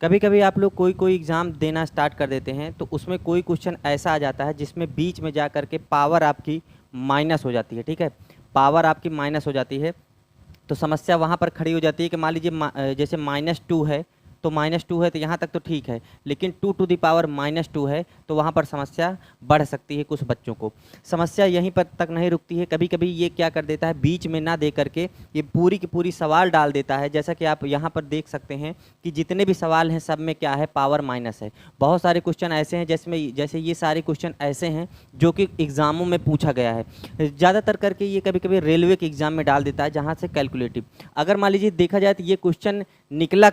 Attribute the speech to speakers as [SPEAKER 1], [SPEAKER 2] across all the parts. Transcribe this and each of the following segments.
[SPEAKER 1] कभी कभी आप लोग कोई कोई एग्ज़ाम देना स्टार्ट कर देते हैं तो उसमें कोई क्वेश्चन ऐसा आ जाता है जिसमें बीच में जा कर के पावर आपकी माइनस हो जाती है, ठीक है। पावर आपकी माइनस हो जाती है तो समस्या वहाँ पर खड़ी हो जाती है कि मान लीजिए जैसे -2 है तो -2 है तो यहाँ तक तो ठीक है, लेकिन 2 टू द पावर -2 है तो वहाँ पर समस्या बढ़ सकती है कुछ बच्चों को। समस्या यहीं पर तक नहीं रुकती है, कभी कभी ये क्या कर देता है, बीच में ना दे करके ये पूरी की पूरी सवाल डाल देता है। जैसा कि आप यहाँ पर देख सकते हैं कि जितने भी सवाल हैं सब में क्या है, पावर माइनस है। बहुत सारे क्वेश्चन ऐसे हैं जिसमें जैसे ये सारे क्वेश्चन ऐसे हैं जो कि एग्ज़ामों में पूछा गया है। ज़्यादातर करके ये कभी कभी रेलवे के एग्ज़ाम में डाल देता है जहाँ से कैलकुलेटिव। अगर मान लीजिए देखा जाए तो ये क्वेश्चन निकल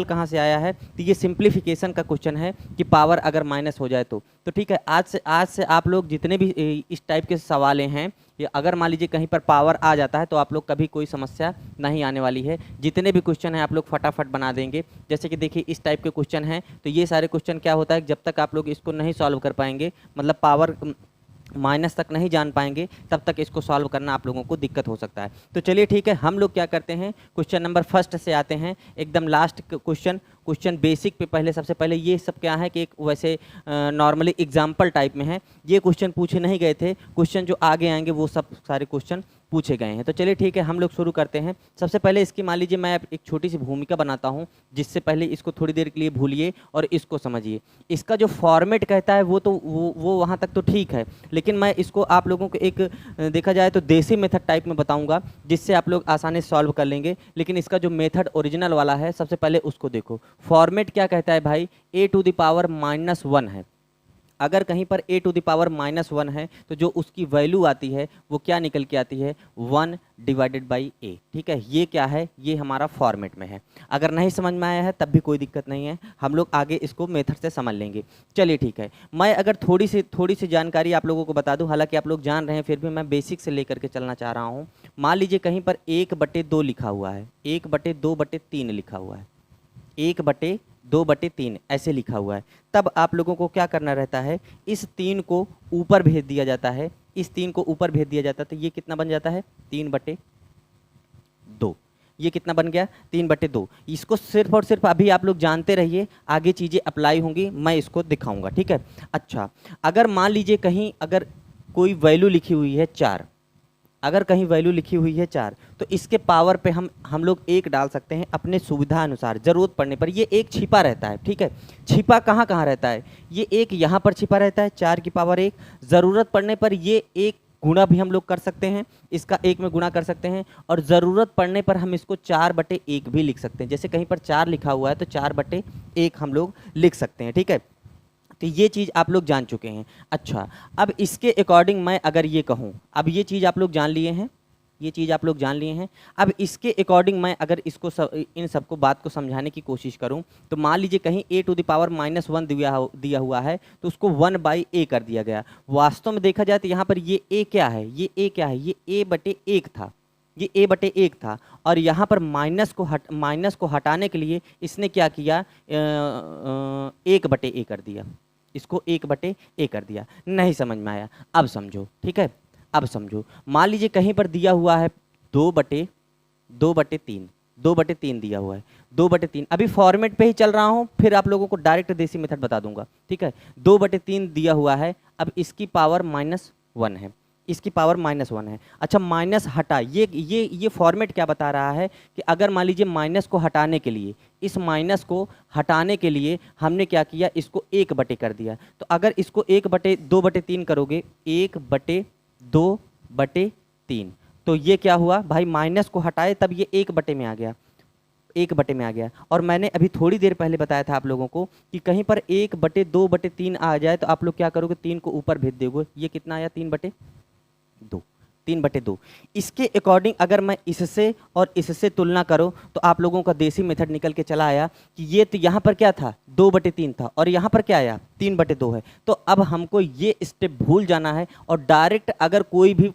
[SPEAKER 1] कहाँ से आया है, तो ये सिंप्लीफिकेशन का क्वेश्चन है कि पावर अगर माइनस हो जाए तो ठीक है। आज से आप लोग जितने भी इस टाइप के सवालें हैं, ये अगर मान लीजिए कहीं पर पावर आ जाता है तो आप लोग कभी कोई समस्या नहीं आने वाली है। जितने भी क्वेश्चन हैं आप लोग फटाफट बना देंगे। जैसे कि देखिए इस टाइप के क्वेश्चन हैं तो ये सारे क्वेश्चन क्या होता है, जब तक आप लोग इसको नहीं सॉल्व कर पाएंगे, मतलब पावर माइनस तक नहीं जान पाएंगे, तब तक इसको सॉल्व करना आप लोगों को दिक्कत हो सकता है। तो चलिए ठीक है, हम लोग क्या करते हैं, क्वेश्चन नंबर फर्स्ट से आते हैं, एकदम लास्ट क्वेश्चन बेसिक पे। पहले सबसे पहले ये सब क्या है कि एक वैसे नॉर्मली एग्जाम्पल टाइप में है, ये क्वेश्चन पूछे नहीं गए थे। क्वेश्चन जो आगे आएंगे वो सब सारे क्वेश्चन पूछे गए हैं। तो चलिए ठीक है, हम लोग शुरू करते हैं। सबसे पहले इसकी मान लीजिए मैं एक छोटी सी भूमिका बनाता हूं, जिससे पहले इसको थोड़ी देर के लिए भूलिए और इसको समझिए। इसका जो फॉर्मेट कहता है वो तो वो वहाँ तक तो ठीक है, लेकिन मैं इसको आप लोगों को एक देखा जाए तो देसी मेथड टाइप में बताऊंगा, जिससे आप लोग आसानी से सॉल्व कर लेंगे। लेकिन इसका जो मेथड ओरिजिनल वाला है, सबसे पहले उसको देखो। फॉर्मेट क्या कहता है भाई, a टू द पावर -1 है। अगर कहीं पर a टू द पावर -1 है तो जो उसकी वैल्यू आती है वो क्या निकल के आती है, 1 डिवाइडेड बाई a। ठीक है, ये क्या है, ये हमारा फॉर्मेट में है। अगर नहीं समझ में आया है तब भी कोई दिक्कत नहीं है, हम लोग आगे इसको मेथड से समझ लेंगे। चलिए ठीक है, मैं अगर थोड़ी सी जानकारी आप लोगों को बता दूं, हालांकि आप लोग जान रहे हैं फिर भी मैं बेसिक से लेकर के चलना चाह रहा हूँ। मान लीजिए कहीं पर 1/2 लिखा हुआ है, 1/2/3 लिखा हुआ है, 1/2/3 ऐसे लिखा हुआ है, तब आप लोगों को क्या करना रहता है, इस 3 को ऊपर भेज दिया जाता है। इस 3 को ऊपर भेज दिया जाता है तो ये कितना बन जाता है, 3/2। ये कितना बन गया, 3/2। इसको सिर्फ और सिर्फ अभी आप लोग जानते रहिए, आगे चीज़ें अप्लाई होंगी, मैं इसको दिखाऊंगा, ठीक है। अच्छा, अगर मान लीजिए कहीं अगर कोई वैल्यू लिखी हुई है 4, अगर कहीं वैल्यू लिखी हुई है 4, तो इसके पावर पे हम लोग 1 डाल सकते हैं अपने सुविधा अनुसार, ज़रूरत पड़ने पर। ये 1 छिपा रहता है, ठीक है। छिपा कहाँ कहाँ रहता है, ये 1 यहाँ पर छिपा रहता है, 4 की पावर 1। ज़रूरत पड़ने पर ये 1 गुणा भी हम लोग कर सकते हैं, इसका 1 में गुणा कर सकते हैं, और ज़रूरत पड़ने पर हम इसको 4/1 भी लिख सकते हैं। जैसे कहीं पर 4 लिखा हुआ है तो 4/1 हम लोग लिख सकते हैं, ठीक है। तो ये चीज़ आप लोग जान चुके हैं। अच्छा, अब इसके अकॉर्डिंग मैं अगर ये कहूँ, अब ये चीज़ आप लोग जान लिए हैं, ये चीज़ आप लोग जान लिए हैं। अब इसके अकॉर्डिंग मैं अगर इसको इन सबको बात को समझाने की कोशिश करूं, तो मान लीजिए कहीं a टू द पावर -1 दिया हुआ है तो उसको 1/a कर दिया गया। वास्तव में देखा जाए तो यहाँ पर ये a क्या है, ये a/1 था, ये a/1 था, और यहाँ पर माइनस को हटाने के लिए इसने क्या किया, 1/a कर दिया, इसको 1/a कर दिया। नहीं समझ में आया, अब समझो, ठीक है। अब समझो, मान लीजिए कहीं पर दिया हुआ है 2/3, 2/3 दिया हुआ है, 2/3। अभी फॉर्मेट पे ही चल रहा हूँ, फिर आप लोगों को डायरेक्ट देसी मेथड बता दूंगा, ठीक है। 2/3 दिया हुआ है, अब इसकी पावर -1 है, इसकी पावर -1 है। अच्छा, माइनस हटा, ये फॉर्मेट क्या बता रहा है कि अगर मान लीजिए माइनस को हटाने के लिए, इस माइनस को हटाने के लिए हमने क्या किया, इसको 1/2 कर दिया। तो अगर इसको 2/3 करोगे, 1/2/3, तो ये क्या हुआ भाई, माइनस को हटाए तब ये 1/2 में आ गया, 1/2 में आ गया। और मैंने अभी थोड़ी देर पहले बताया था आप लोगों को कि कहीं पर 1/2/3 आ जाए तो आप लोग क्या करोगे, 3 को ऊपर भेज दोगे। ये कितना आया, 3/2, 3/2। इसके अकॉर्डिंग अगर मैं इससे और इससे तुलना करूं तो आप लोगों का देसी मेथड निकल के चला आया कि ये तो यहाँ पर क्या था, 2/3 था, और यहाँ पर क्या आया, 3/2 है। तो अब हमको ये स्टेप भूल जाना है और डायरेक्ट अगर कोई भी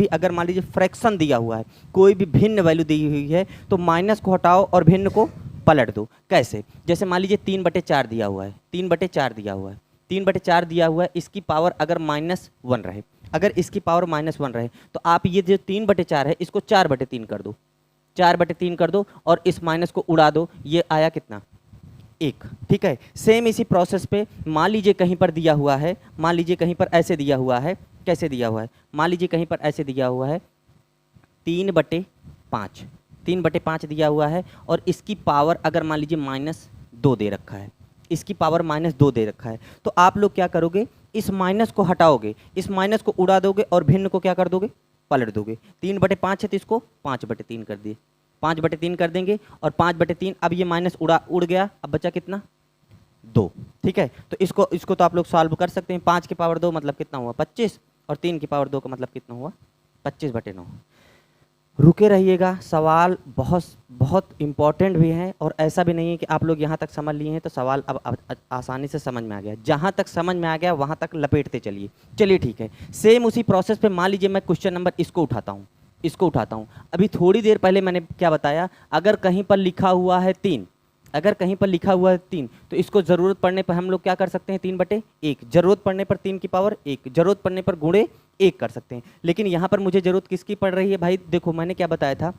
[SPEAKER 1] अगर मान लीजिए फ्रैक्शन दिया हुआ है, कोई भी भिन्न वैल्यू दी हुई है, तो माइनस को हटाओ और भिन्न को पलट दो। कैसे, जैसे मान लीजिए 3/4 दिया हुआ है, 3/4 दिया हुआ है, 3/4 दिया हुआ है, इसकी पावर अगर -1 रहे, अगर इसकी पावर -1 रहे, तो आप ये जो 3/4 है इसको 4/3 कर दो, 4/3 कर दो, और इस माइनस को उड़ा दो। ये आया कितना, 1, ठीक है। सेम इसी प्रोसेस पे मान लीजिए कहीं पर दिया हुआ है, मान लीजिए कहीं पर ऐसे दिया हुआ है, कैसे दिया हुआ है, मान लीजिए कहीं पर ऐसे दिया हुआ है 3/5, 3/5 दिया हुआ है और इसकी पावर अगर मान लीजिए -2 दे रखा है, इसकी पावर -2 दे रखा है, तो आप लोग क्या करोगे, इस माइनस को हटाओगे, इस माइनस को उड़ा दोगे और भिन्न को क्या कर दोगे, पलट दोगे। 3/5 है तो इसको 5/3 कर दिए, 5/3 कर देंगे और 5/3, अब ये माइनस उड़ गया, अब बचा कितना, 2, ठीक है। तो इसको तो आप लोग सॉल्व कर सकते हैं। 5 की पावर 2 मतलब कितना हुआ, 25, और 3 की पावर 2 का मतलब कितना हुआ, 25/9। रुके रहिएगा, सवाल बहुत बहुत इम्पॉर्टेंट भी है, और ऐसा भी नहीं है कि आप लोग यहाँ तक समझ लिए हैं तो सवाल अब आसानी से समझ में आ गया। जहाँ तक समझ में आ गया वहाँ तक लपेटते चलिए। चलिए ठीक है, सेम उसी प्रोसेस पे मान लीजिए मैं क्वेश्चन नंबर इसको उठाता हूँ, इसको उठाता हूँ। अभी थोड़ी देर पहले मैंने क्या बताया, अगर कहीं पर लिखा हुआ है 3, अगर कहीं पर लिखा हुआ है 3, तो इसको ज़रूरत पड़ने पर हम लोग क्या कर सकते हैं, 3/1, ज़रूरत पड़ने पर 3 की पावर 1, ज़रूरत पड़ने पर गुणे 1 कर सकते हैं। लेकिन यहाँ पर मुझे ज़रूरत किसकी पड़ रही है भाई, देखो मैंने क्या बताया था,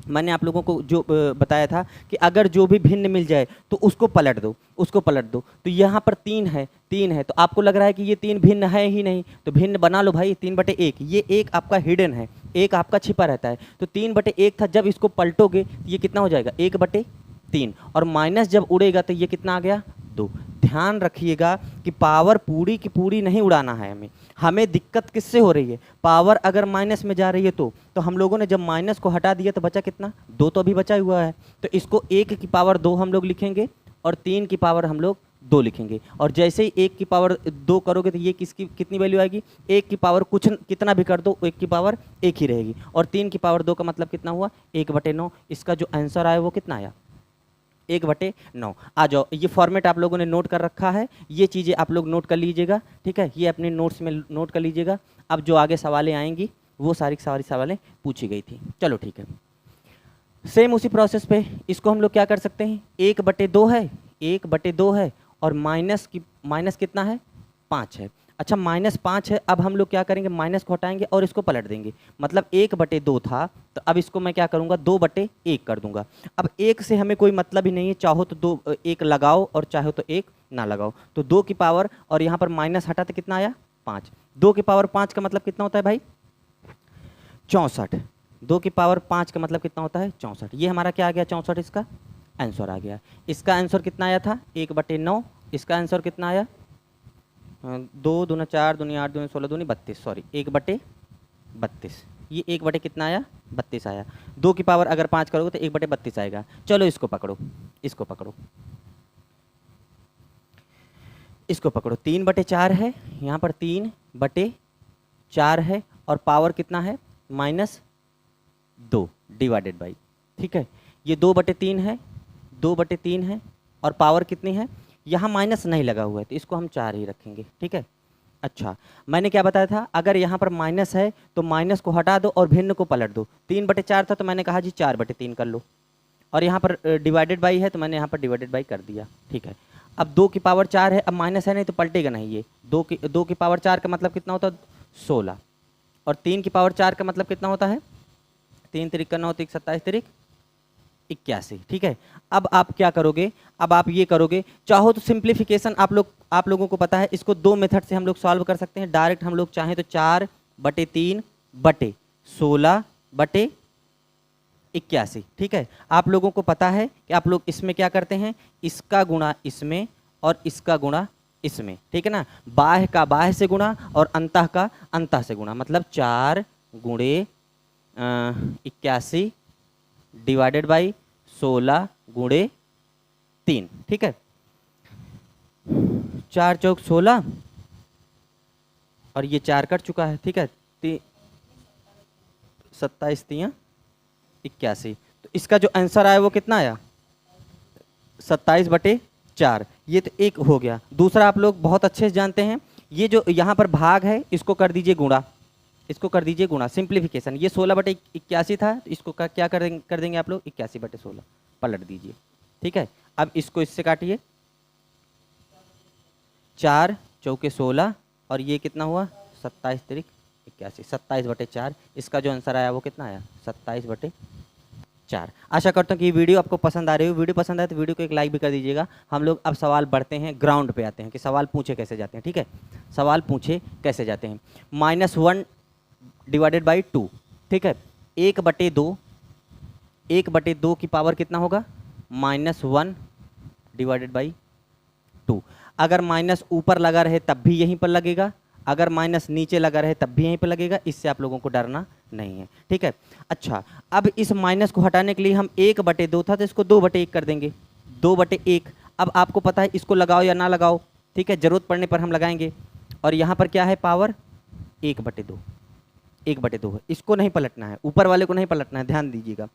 [SPEAKER 1] मैंने आप लोगों को जो बताया था कि अगर जो भी भिन्न मिल जाए तो उसको पलट दो, उसको पलट दो। तो यहाँ पर 3 है, 3 है, तो आपको लग रहा है कि ये 3 भिन्न है ही नहीं, तो भिन्न बना लो भाई, 3/1, ये 1 आपका हिडन है, 1 आपका छिपा रहता है। तो 3/1 था, जब इसको पलटोगे तो ये कितना हो जाएगा, 1/3, और माइनस जब उड़ेगा तो ये कितना आ गया, 2। ध्यान रखिएगा कि पावर पूरी की पूरी नहीं उड़ाना है हमें दिक्कत किससे हो रही है, पावर अगर माइनस में जा रही है तो हम लोगों ने जब माइनस को हटा दिया तो बचा कितना, 2 तो अभी बचा हुआ है। तो इसको 1 की पावर 2 हम लोग लिखेंगे और 3 की पावर हम लोग 2 लिखेंगे। और जैसे ही 1 की पावर 2 करोगे तो ये किसकी कितनी वैल्यू आएगी, 1 की पावर कुछ कितना भी कर दो, 1 की पावर 1 ही रहेगी। और 3 की पावर 2 का मतलब कितना हुआ, 1/9। इसका जो आंसर आया वो कितना आया, 1/9। आ जाओ, ये फॉर्मेट आप लोगों ने नोट कर रखा है, ये चीज़ें आप लोग नोट कर लीजिएगा, ठीक है, ये अपने नोट्स में नोट कर लीजिएगा। अब जो आगे सवालें आएंगी वो सारी सवालें पूछी गई थी। चलो ठीक है, सेम उसी प्रोसेस पे इसको हम लोग क्या कर सकते हैं, 1/2 है, 1/2 है, और माइनस कितना है, 5 है। अच्छा -5 है, अब हम लोग क्या करेंगे, माइनस को हटाएंगे और इसको पलट देंगे, मतलब 1/2 था, तो अब इसको मैं क्या करूँगा, 2/1 कर दूंगा। अब 1 से हमें कोई मतलब ही नहीं है, चाहो तो 1 लगाओ और चाहो तो 1 ना लगाओ। तो 2 की पावर, और यहाँ पर माइनस हटा तो कितना आया, 5। 2 की पावर 5 का मतलब कितना होता है भाई, 64। 2 की पावर 5 का मतलब कितना होता है, 64। ये हमारा क्या आ गया, 64 इसका आंसर आ गया। इसका आंसर कितना आया था, 1/9। इसका आंसर कितना आया, 2 दूना 4 दूनी 8 दूनी 16 दूनी 32, सॉरी 1/32। ये 1 कितना आया, 32 आया। 2 की पावर अगर 5 करोगे तो 1/32 आएगा। चलो इसको पकड़ो, इसको पकड़ो, इसको पकड़ो। 3/4 है, यहाँ पर 3/4 है, और पावर कितना है, -2 डिवाइडेड बाई, ठीक है। ये 2/3 है, 2/3 है, और पावर कितनी है, यहाँ माइनस नहीं लगा हुआ है तो इसको हम 4 ही रखेंगे, ठीक है। अच्छा, मैंने क्या बताया था, अगर यहाँ पर माइनस है तो माइनस को हटा दो और भिन्न को पलट दो। 3/4 था तो मैंने कहा जी 4/3 कर लो, और यहाँ पर डिवाइडेड बाई है तो मैंने यहाँ पर डिवाइडेड बाई कर दिया, ठीक है। अब 2 की पावर 4 है, अब माइनस है नहीं तो पलटेगा नहीं ये। 2 की पावर 4 का मतलब कितना होता है, 16, और 3 की पावर 4 का मतलब कितना होता है, 3 3 9 3 27 3 81, ठीक है। अब आप क्या करोगे, अब आप ये करोगे, चाहो तो सिंप्लीफिकेशन आप लोगों को पता है, इसको 2 मेथड से हम लोग सॉल्व कर सकते हैं। डायरेक्ट हम लोग चाहें तो 4/3/16/81, ठीक है। आप लोगों को पता है कि आप लोग इसमें क्या करते हैं, इसका गुणा इसमें और इसका गुणा इसमें, ठीक है ना। बाह्य का बाह्य से गुणा और अंतः का अंतः से गुणा, मतलब 4 × 81 डिवाइडेड बाई 16 × 3, ठीक है। 4 चौक 16 और ये 4 कट चुका है, ठीक है। 27 3 81, तो इसका जो आंसर आया वो कितना आया, 27/4। ये तो एक हो गया। दूसरा आप लोग बहुत अच्छे से जानते हैं, ये जो यहाँ पर भाग है इसको कर दीजिए गुणा, इसको कर दीजिए गुणा, सिंप्लीफिकेशन। ये 16/81 था, तो इसको क्या कर देंगे आप लोग, 81/16 पलट दीजिए, ठीक है। अब इसको इससे काटिए, 4 चौके 16 और ये कितना हुआ, 27 3 81, 27/4। इसका जो आंसर आया वो कितना आया, 27/4। 4। आशा करता हूँ कि ये वीडियो आपको पसंद आ रही हो। वीडियो पसंद आए तो वीडियो को एक लाइक भी कर दीजिएगा। हम लोग अब सवाल बढ़ते हैं, ग्राउंड पे आते हैं कि सवाल पूछे कैसे जाते हैं। ठीक है, सवाल पूछे कैसे जाते हैं। -1 डिवाइडेड बाई 2, ठीक है, 1/2, 1/2 की पावर कितना होगा, -1 डिवाइडेड बाई 2। अगर माइनस ऊपर लगा रहे तब भी यहीं पर लगेगा, अगर माइनस नीचे लगा रहे तब भी यहीं पर लगेगा, इससे आप लोगों को डरना नहीं है। ठीक है, अच्छा, अब इस माइनस को हटाने के लिए हम 1/2 था तो इसको 2/1 कर देंगे, 2/1। अब आपको पता है इसको लगाओ या ना लगाओ, ठीक है, जरूरत पड़ने पर हम लगाएंगे। और यहाँ पर क्या है, पावर 1/2, 1/2 है, इसको नहीं पलटना है, ऊपर वाले को नहीं पलटना है, ध्यान दीजिएगा।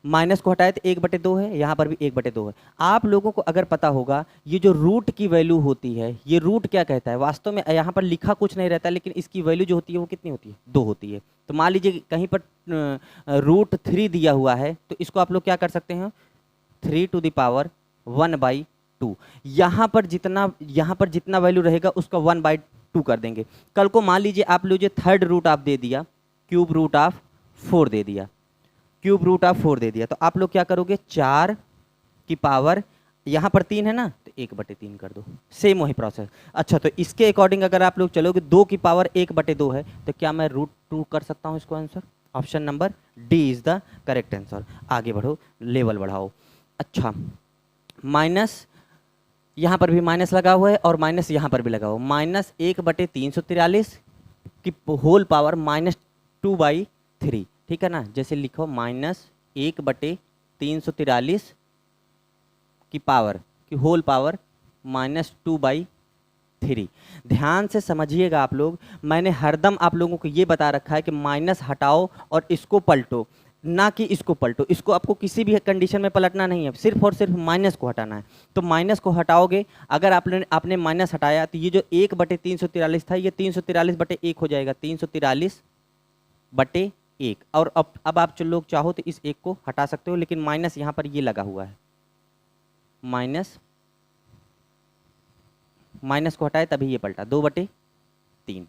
[SPEAKER 1] माइनस को हटाए तो 1/2 है, यहाँ पर भी 1/2 है। आप लोगों को अगर पता होगा ये जो रूट की वैल्यू होती है, ये रूट क्या कहता है, वास्तव में यहाँ पर लिखा कुछ नहीं रहता, लेकिन इसकी वैल्यू जो होती है वो कितनी होती है, 2 होती है। तो मान लीजिए कहीं पर √3 दिया हुआ है तो इसको आप लोग क्या कर सकते हैं, 3⁻1/2। यहाँ पर जितना वैल्यू रहेगा उसका 1/2 कर देंगे। कल को मान लीजिए आप लोग थर्ड रूट आप दे दिया, क्यूब रूट ऑफ 4 दे दिया, क्यूब रूट ऑफ 4 दे दिया, तो आप लोग क्या करोगे, 4 की पावर, यहाँ पर 3 है ना तो 1/3 कर दो, सेम वही प्रोसेस। अच्छा, तो इसके अकॉर्डिंग अगर आप लोग चलोगे 2 की पावर 1/2 है तो क्या मैं √2 कर सकता हूँ इसको answer. Option number D is the correct answer. आगे बढ़ो, लेवल बढ़ाओ। अच्छा, माइनस यहाँ पर भी माइनस लगा हुआ है और माइनस यहाँ पर भी लगा हुआ, -1/343 की होल पावर -2/3, ठीक है ना। जैसे लिखो -1/343 की पावर की होल पावर -2/3। ध्यान से समझिएगा आप लोग, मैंने हरदम आप लोगों को ये बता रखा है कि माइनस हटाओ और इसको पलटो, ना कि इसको पलटो। इसको आपको किसी भी कंडीशन में पलटना नहीं है, सिर्फ और सिर्फ माइनस को हटाना है। तो माइनस को हटाओगे, अगर आपने माइनस हटाया तो ये जो 1/343 था ये 343/1 हो जाएगा, 343/1। और अब आप जो लोग चाहो तो इस 1 को हटा सकते हो, लेकिन माइनस यहाँ पर ये लगा हुआ है, माइनस को हटाए तभी ये पलटा, 2/3।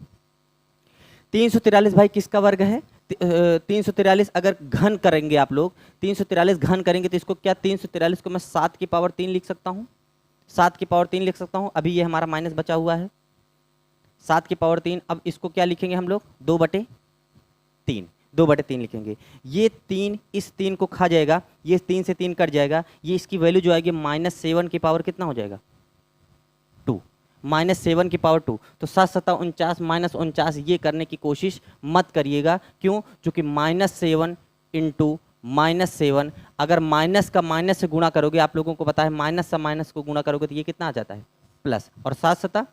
[SPEAKER 1] 343 भाई किसका वर्ग है, 343 अगर घन करेंगे आप लोग, 343 घन करेंगे तो इसको क्या, 343 को मैं 7 की पावर 3 लिख सकता हूँ, 7 की पावर 3 लिख सकता हूँ। अभी ये हमारा माइनस बचा हुआ है, 7 की पावर 3। अब इसको क्या लिखेंगे हम लोग, 2/3, 2/3 लिखेंगे। ये 3 इस 3 को खा जाएगा, ये 3 से 3 कट जाएगा, ये इसकी वैल्यू जो आएगी -7 की पावर कितना हो जाएगा, 2, -7 की पावर 2। तो 7 7 49 -49, ये करने की कोशिश मत करिएगा। क्यों, क्योंकि -7 इंटू -7, अगर माइनस का माइनस से गुणा करोगे, आप लोगों को पता है माइनस से माइनस को गुणा करोगे तो ये कितना आ जाता है, प्लस, और 7 7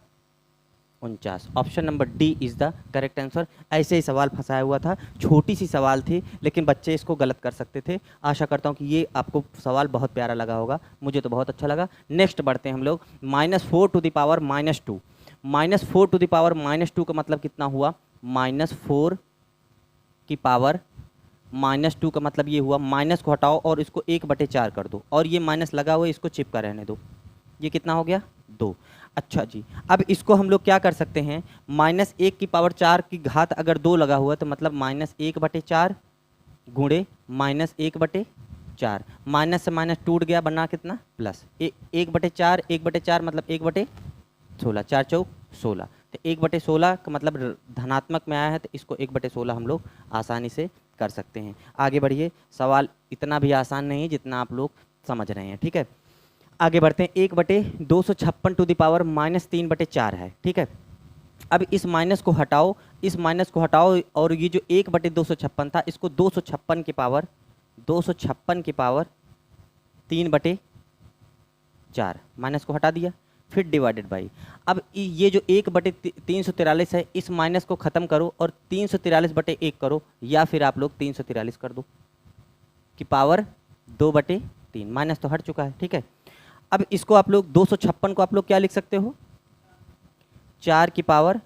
[SPEAKER 1] 49। Option number D is the correct answer. ऐसे ही सवाल फंसाया हुआ था, छोटी सी सवाल थी लेकिन बच्चे इसको गलत कर सकते थे। आशा करता हूँ कि ये आपको सवाल बहुत प्यारा लगा होगा, मुझे तो बहुत अच्छा लगा। नेक्स्ट बढ़ते हैं हम लोग, -4 to the power -2। -4 to the power -2 का मतलब कितना हुआ, -4 की पावर -2 का मतलब ये हुआ, माइनस को हटाओ और इसको 1/4 कर दो, और ये माइनस लगा हुआ है इसको चिपका रहने दो, ये कितना हो गया, 2। अच्छा जी, अब इसको हम लोग क्या कर सकते हैं, -1 की पावर 4 की घात अगर 2 लगा हुआ तो मतलब -1/4 गुणे -1/4, माइनस से माइनस टूट गया, बना कितना, प्लस 1/4, 1/4 मतलब 1/16, 4 चौक 16, तो 1/16 का मतलब धनात्मक में आया है तो इसको 1/16 हम लोग आसानी से कर सकते हैं। आगे बढ़िए, सवाल इतना भी आसान नहीं है जितना आप लोग समझ रहे हैं, ठीक है। आगे बढ़ते हैं, 1/256 टू द पावर -3/4 है, ठीक है। अब इस माइनस को हटाओ, इस माइनस को हटाओ, और ये जो 1/256 था इसको 256 की पावर 3/4, माइनस को हटा दिया, फिर डिवाइडेड बाई। अब ये जो 1/343 है, इस माइनस को ख़त्म करो और 343/1 करो, या फिर आप लोग 343 कर दो कि पावर 2/3, माइनस तो हट चुका है, ठीक है। अब इसको आप लोग 256 को आप लोग क्या लिख सकते हो, 4 की पावर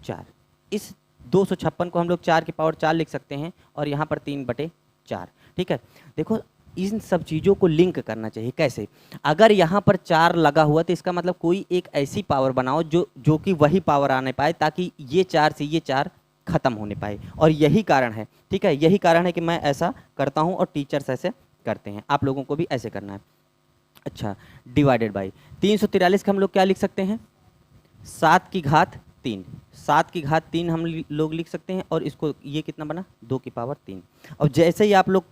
[SPEAKER 1] 4। इस 256 को हम लोग 4 की पावर 4 लिख सकते हैं, और यहाँ पर 3/4, ठीक है। देखो, इन सब चीज़ों को लिंक करना चाहिए। कैसे, अगर यहाँ पर 4 लगा हुआ तो इसका मतलब कोई एक ऐसी पावर बनाओ जो कि वही पावर आने पाए, ताकि ये 4 से ये 4 ख़त्म होने पाए, और यही कारण है, ठीक है, यही कारण है कि मैं ऐसा करता हूँ और टीचर्स ऐसे करते हैं। आप लोगों को भी ऐसे करना है। अच्छा, डिवाइडेड बाई 343 का हम लोग क्या लिख सकते हैं, 7 की घात 3, 7 की घात 3 हम लोग लिख सकते हैं, और इसको ये कितना बना 2 की पावर 3। और जैसे ही आप लोग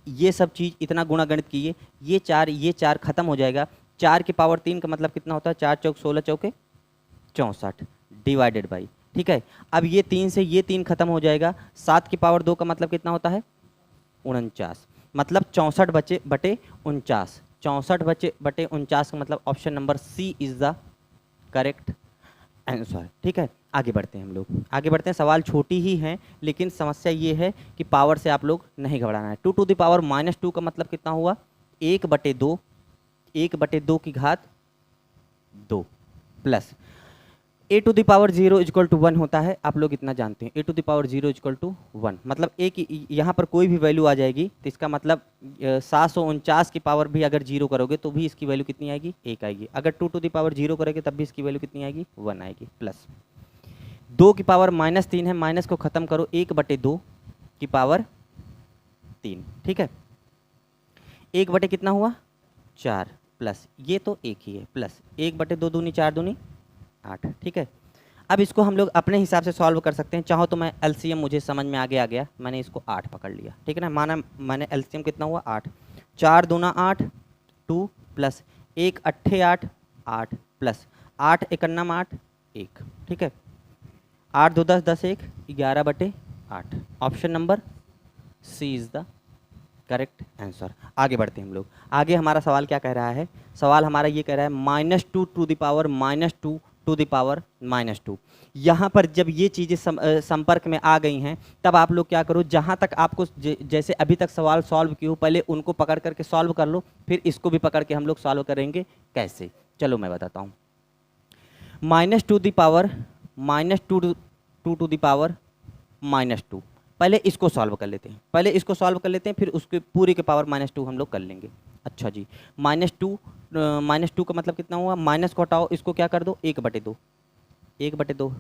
[SPEAKER 1] ये सब चीज़ इतना गुणा गणित किए, ये 4 खत्म हो जाएगा। 4 की पावर 3 का मतलब कितना होता है, 4 चौक 16 चौके 64 डिवाइडेड बाई, ठीक है। अब ये 3 से ये 3 खत्म हो जाएगा। 7 की पावर 2 का मतलब कितना होता है 49, मतलब 64 बचे बटे 49, 64 बटे 49 का मतलब option number C is the correct answer, ठीक है। आगे बढ़ते हैं हम लोग, आगे बढ़ते हैं। सवाल छोटी ही हैं, लेकिन समस्या ये है कि पावर से आप लोग नहीं घबराना है। 2 टू द पावर -2 का मतलब कितना हुआ 1/2, 1/2 की घात 2 plus a to the power 0 equal to 1 होता है, आप लोग इतना जानते हैं। a to the power 0 equal to 1 मतलब एक यहाँ पर कोई भी वैल्यू आ जाएगी तो इसका मतलब 749 की पावर भी अगर 0 करोगे तो भी इसकी वैल्यू कितनी आएगी 1 आएगी। अगर 2 टू द पावर 0 करोगे तब भी इसकी वैल्यू कितनी आएगी 1 आएगी। प्लस 2 की पावर -3 है, माइनस को ख़त्म करो 1/2 की पावर 3, ठीक है। 1 बटे कितना हुआ 4 प्लस ये तो 1 ही है, प्लस 1/2 दूनी 4 दूनी 8, ठीक है। अब इसको हम लोग अपने हिसाब से सॉल्व कर सकते हैं। चाहो तो मैं एलसीएम मुझे समझ में आगे आ गया, मैंने इसको 8 पकड़ लिया, ठीक है ना। माना मैंने एलसीएम कितना हुआ 8, 4 दूना 8 2 प्लस 1 अट्ठे 8 8 प्लस 8 एकन्नम 8 1, ठीक है। 8 2 10 10 1 11/8, option number C is the correct answer. आगे बढ़ते हैं हम लोग। आगे हमारा सवाल क्या कह रहा है, सवाल हमारा ये कह रहा है -2 to the power -2 to the power -2। यहाँ पर जब ये चीज़ें संपर्क में आ गई हैं तब आप लोग क्या करो, जहाँ तक आपको जैसे अभी तक सवाल सॉल्व किए हो पहले उनको पकड़ करके सॉल्व कर लो, फिर इसको भी पकड़ के हम लोग सॉल्व करेंगे। कैसे, चलो मैं बताता हूँ। -2 the power -2 to the power -2, पहले इसको सॉल्व कर लेते हैं, पहले इसको सॉल्व कर लेते हैं, फिर उसके पूरे के पावर -2 हम लोग कर लेंगे। अच्छा जी, -2 का मतलब कितना हुआ, माइनस को हटाओ, इसको क्या कर दो 1/2, 1/2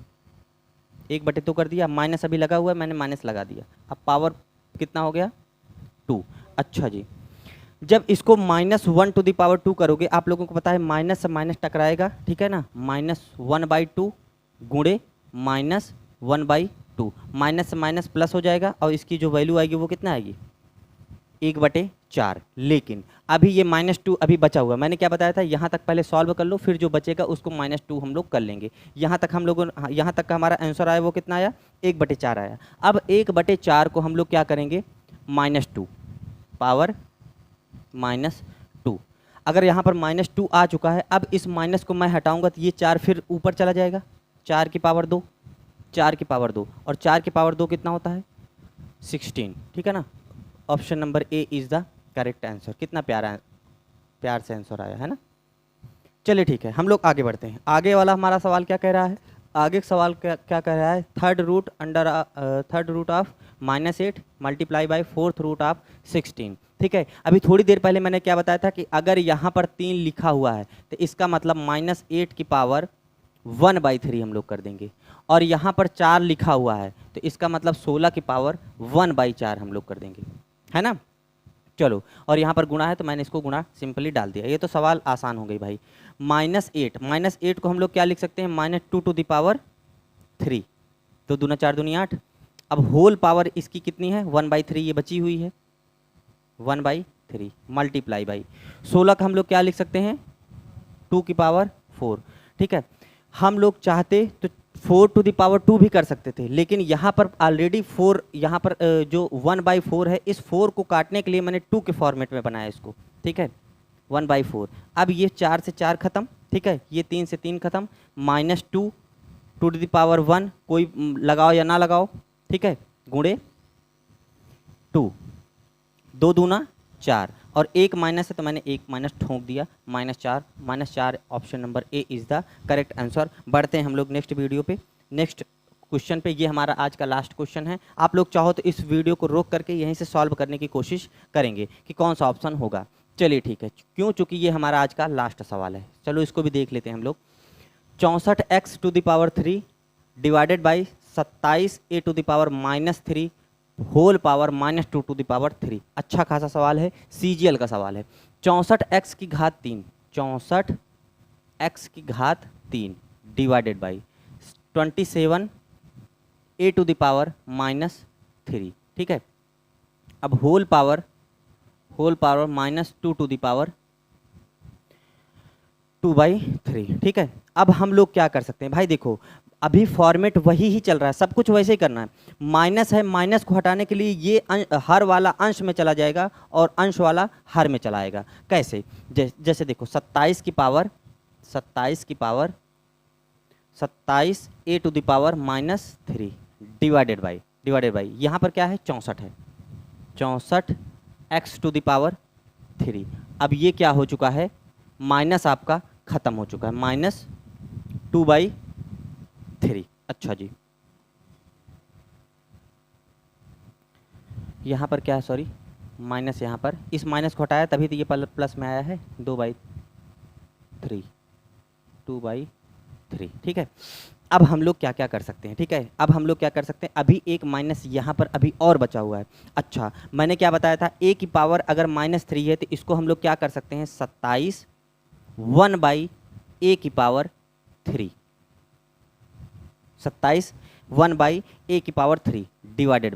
[SPEAKER 1] 1/2 कर दिया, माइनस अभी लगा हुआ है मैंने माइनस लगा दिया, अब पावर कितना हो गया 2। अच्छा जी, जब इसको -1 टू द पावर 2 करोगे, आप लोगों को पता है माइनस से माइनस टकराएगा, ठीक है ना। -1/2 गुणे -1/2, माइनस से माइनस प्लस हो जाएगा और इसकी जो वैल्यू आएगी वो कितना आएगी 1/4। लेकिन अभी ये -2 अभी बचा हुआ, मैंने क्या बताया था, यहाँ तक पहले सॉल्व कर लो, फिर जो बचेगा उसको -2 हम लोग कर लेंगे। यहाँ तक हम लोगों यहाँ तक का हमारा आंसर आया वो कितना आया 1/4 आया। अब 1/4 को हम लोग क्या करेंगे -2 पावर -2। अगर यहाँ पर -2 आ चुका है, अब इस माइनस को मैं हटाऊंगा तो ये 4 फिर ऊपर चला जाएगा, 4 की पावर 2, 4 की पावर 2, और 4 की पावर 2 कितना होता है 16, ठीक है ना। Option number A is the correct answer. कितना प्यार से आंसर आया है ना। चलिए ठीक है, हम लोग आगे बढ़ते हैं। आगे वाला हमारा सवाल क्या कह रहा है, आगे सवाल क्या कह रहा है, third root of -8 multiply by 4th root of 16, ठीक है। अभी थोड़ी देर पहले मैंने क्या बताया था कि अगर यहाँ पर 3 लिखा हुआ है तो इसका मतलब -8 की पावर 1/3 हम लोग कर देंगे, और यहाँ पर 4 लिखा हुआ है तो इसका मतलब 16 की पावर 1/4 हम लोग कर देंगे, है ना। चलो, और यहाँ पर गुणा है तो मैंने इसको गुणा सिंपली डाल दिया। ये तो सवाल आसान हो गई भाई। -8 को हम लोग क्या लिख सकते हैं -2 टू द पावर 3, तो दूना 4 दूनी 8। अब होल पावर इसकी कितनी है 1/3, ये बची हुई है 1/3 मल्टीप्लाई बाई 16 का हम लोग क्या लिख सकते हैं 2 की पावर 4, ठीक है। हम लोग चाहते तो 4 टू द पावर 2 भी कर सकते थे, लेकिन यहाँ पर ऑलरेडी 4, यहाँ पर जो 1/4 है, इस 4 को काटने के लिए मैंने 2 के फॉर्मेट में बनाया इसको, ठीक है 1/4। अब ये 4 से 4 खत्म, ठीक है, ये 3 से 3 खत्म, -2 टू द पावर 1 कोई लगाओ या ना लगाओ, ठीक है, गुणे 2, 2 दूना 4, और एक माइनस है तो मैंने एक माइनस ठोंक दिया, -4 option number A is the correct answer. बढ़ते हैं हम लोग नेक्स्ट वीडियो पे, नेक्स्ट क्वेश्चन पे। ये हमारा आज का लास्ट क्वेश्चन है। आप लोग चाहो तो इस वीडियो को रोक करके यहीं से सॉल्व करने की कोशिश करेंगे कि कौन सा ऑप्शन होगा। चलिए ठीक है, क्यों, चूँकि ये हमारा आज का लास्ट सवाल है। चलो इसको भी देख लेते हैं हम लोग। 64x to the power 3 divided by 27a⁻³ whole power -2⁻3। अच्छा खासा सवाल है, CGL का सवाल है। 64x³ 64x³ divided by 27a⁻³ ठीक है। अब होल पावर -2⁻3 ठीक है। अब हम लोग क्या कर सकते हैं भाई, देखो अभी फॉर्मेट वही ही चल रहा है, सब कुछ वैसे ही करना है। माइनस है, माइनस को हटाने के लिए ये हर वाला अंश में चला जाएगा और अंश वाला हर में चला आएगा। कैसे? जैसे देखो 27a⁻³ डिवाइडेड बाई यहाँ पर क्या है 64 है, 64x⁻3। अब ये क्या हो चुका है, माइनस आपका खत्म हो चुका है, -2/3। अच्छा जी, यहाँ पर क्या है, सॉरी माइनस, यहाँ पर इस माइनस को हटाया तभी तो ये प्लस में आया है, 2/3 ठीक है। अब हम लोग क्या क्या कर सकते हैं, ठीक है। अब हम लोग क्या कर सकते हैं, अभी एक माइनस यहाँ पर अभी और बचा हुआ है। अच्छा, मैंने क्या बताया था, a की पावर अगर -3 है तो इसको हम लोग क्या कर सकते हैं, 27 1/a⁻3 27 1/a⁻3 डिवाइडेड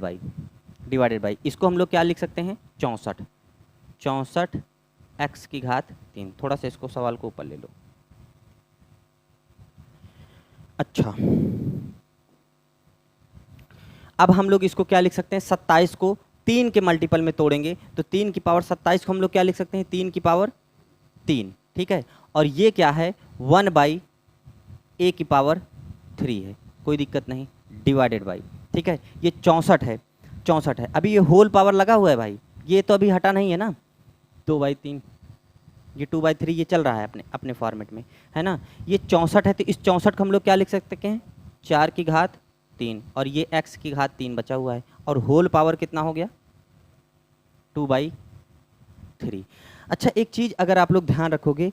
[SPEAKER 1] बाई इसको हम लोग क्या लिख सकते हैं, 64x³। थोड़ा सा इसको सवाल को ऊपर ले लो। अच्छा, अब हम लोग इसको क्या लिख सकते हैं, 27 को 3 के मल्टीपल में तोड़ेंगे तो 3 की पावर 27 को हम लोग क्या लिख सकते हैं, 3 की पावर 3 ठीक है। और ये क्या है, 1/a⁻3 है, कोई दिक्कत नहीं, डिवाइडेड बाई ठीक है। ये 64 है, अभी ये होल पावर लगा हुआ है भाई, ये तो अभी हटा नहीं है ना, 2/3 ये 2/3 ये चल रहा है अपने फॉर्मेट में, है ना। ये 64 है तो इस 64 को हम लोग क्या लिख सकते हैं, 4⁻3 और ये x⁻3 बचा हुआ है और होल पावर कितना हो गया, 2/3। अच्छा, एक चीज़ अगर आप लोग ध्यान रखोगे,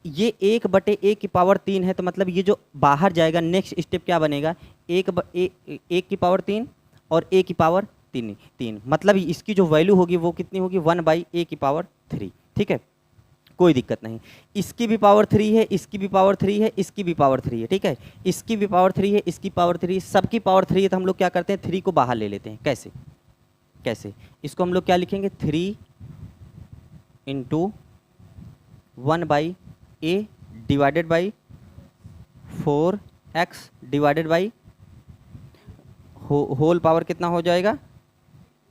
[SPEAKER 1] ये 1/a⁻3 है तो मतलब ये जो बाहर जाएगा नेक्स्ट स्टेप क्या बनेगा, 1/3 और a⁻3 मतलब इसकी जो वैल्यू होगी वो कितनी होगी, 1/a⁻3 ठीक है। कोई दिक्कत नहीं, इसकी भी पावर 3 है, इसकी भी पावर 3 है, इसकी भी पावर 3 है ठीक है। इसकी भी पावर 3 है, इसकी पावर 3 है, सबकी पावर 3 है तो हम लोग क्या करते हैं, 3 को बाहर ले लेते हैं। कैसे इसको हम लोग क्या लिखेंगे, 3 × 1/a divided by 4x divided by whole power कितना हो जाएगा,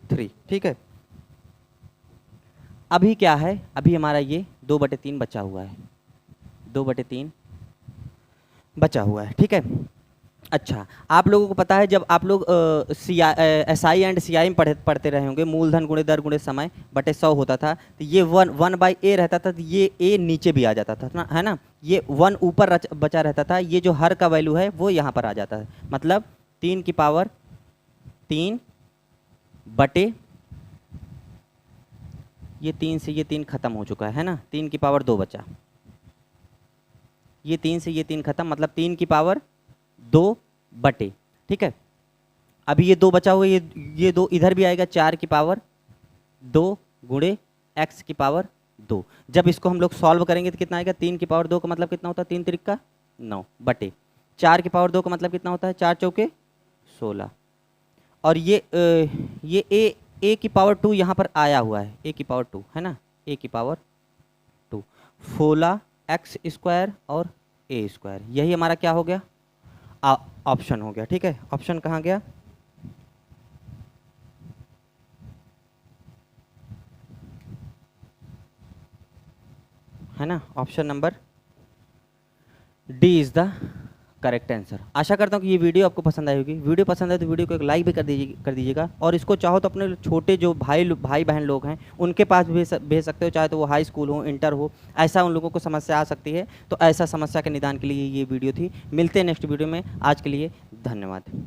[SPEAKER 1] 3 ठीक है। अभी क्या है, अभी हमारा ये 2/3 बचा हुआ है, 2/3 बचा हुआ है ठीक है। अच्छा, आप लोगों को पता है जब आप लोग SI एंड CI में पढ़ते रहे होंगे, मूलधन गुणे दर गुणे समय बटे 100 होता था, तो ये 1/a रहता था, तो ये a नीचे भी आ जाता था ना, है ना। ये 1 ऊपर बचा रहता था, ये जो हर का वैल्यू है वो यहाँ पर आ जाता है, मतलब 3 की पावर 3 बटे ये 3 से ये 3 खत्म हो चुका है ना, 3 की पावर 2 बचा, ये 3 से ये 3 खत्म, मतलब 3 की पावर 2 बटे ठीक है। अभी ये 2 बचा हुआ, ये 2 इधर भी आएगा, 4 की पावर 2 गुणे x⁻2। जब इसको हम लोग सॉल्व करेंगे तो कितना आएगा, 3 की पावर 2 का मतलब कितना होता है, 3 त्रिक 9 बटे 4 की पावर 2 का मतलब कितना होता है, 4 चौके 16। और ये a की पावर 2 यहाँ पर आया हुआ है, a की पावर 2 है ना, a की पावर 2 16x² और a², यही हमारा क्या हो गया, ऑप्शन हो गया ठीक है। ऑप्शन कहाँ गया, है ना, option number D is the correct answer. आशा करता हूँ कि ये वीडियो आपको पसंद आई होगी। वीडियो पसंद आए तो वीडियो को एक लाइक भी कर दीजिएगा और इसको चाहो तो अपने छोटे जो भाई बहन लोग हैं उनके पास भी भेज सकते हो, चाहे तो वो हाई स्कूल हो, इंटर हो, ऐसा उन लोगों को समस्या आ सकती है, तो ऐसा समस्या के निदान के लिए ये वीडियो थी। मिलते हैं नेक्स्ट वीडियो में, आज के लिए धन्यवाद।